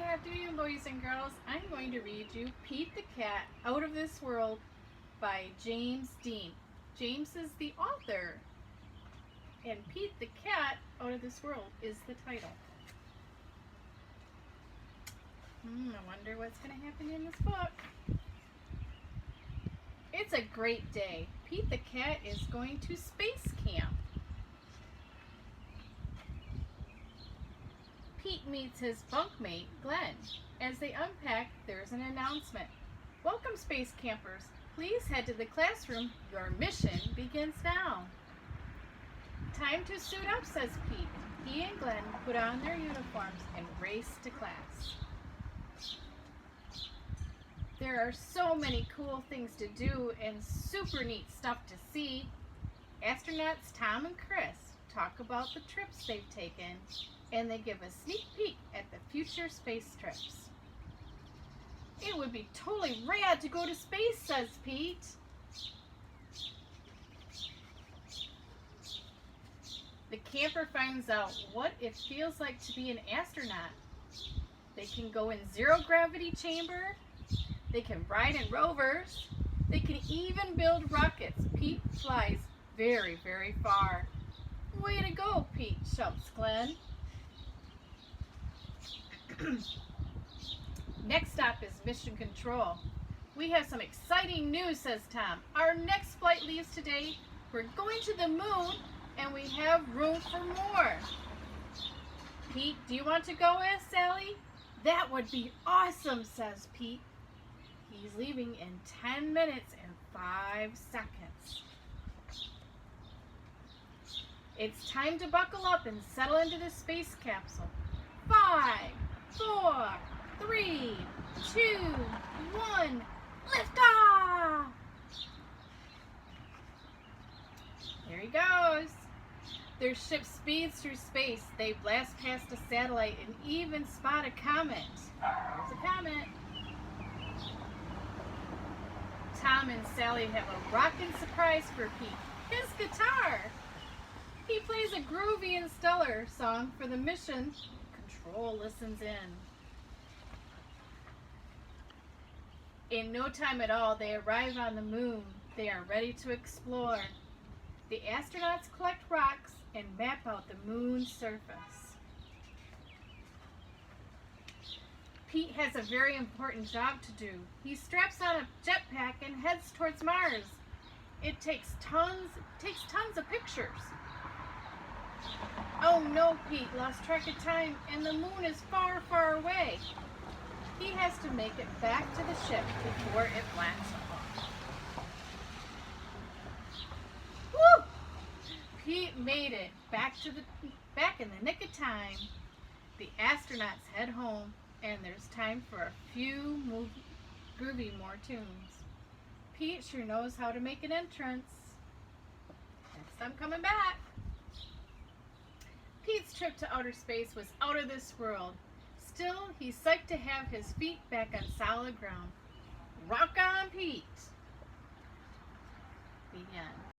afternoon, boys and girls. I'm going to read you Pete the Cat Out of This World by James Dean. James is the author, and Pete the Cat Out of This World is the title. I wonder what's going to happen in this book. It's a great day. Pete the Cat is going to space camp. Pete meets his bunkmate, Glenn. As they unpack, there's an announcement. Welcome, space campers. Please head to the classroom. Your mission begins now. Time to suit up, says Pete. He and Glenn put on their uniforms and race to class. There are so many cool things to do and super neat stuff to see. Astronauts Tom and Chris talk about the trips they've taken, and they give a sneak peek at the future space trips. It would be totally rad to go to space, says Pete. The camper finds out what it feels like to be an astronaut. They can go in zero gravity chamber. They can ride in rovers. They can even build rockets. Pete flies very, very far. Way to go, Pete, shouts Glenn. Next stop is Mission Control. We have some exciting news, says Tom. Our next flight leaves today. We're going to the moon, and we have room for more. Pete, do you want to go, asks Sally? That would be awesome, says Pete. He's leaving in 10 minutes and 5 seconds. It's time to buckle up and settle into the space capsule. 5, 4, 3, 2, 1, lift off! Here he goes. Their ship speeds through space. They blast past a satellite and even spot a comet. There's a comet. Tom and Sally have a rockin' surprise for Pete. His guitar! He plays a groovy and stellar song for the mission. Control listens in. In no time at all, they arrive on the moon. They are ready to explore. The astronauts collect rocks and map out the moon's surface. Pete has a very important job to do. He straps on a jetpack and heads towards Mars. It takes tons of pictures. Oh no, Pete lost track of time and the moon is far, far away. He has to make it back to the ship before it blasts off. Woo! Pete made it back in the nick of time. The astronauts head home, and there's time for a few groovy more tunes. Pete sure knows how to make an entrance. Next time coming back. Pete's trip to outer space was out of this world. Still, he's psyched to have his feet back on solid ground. Rock on, Pete! The end.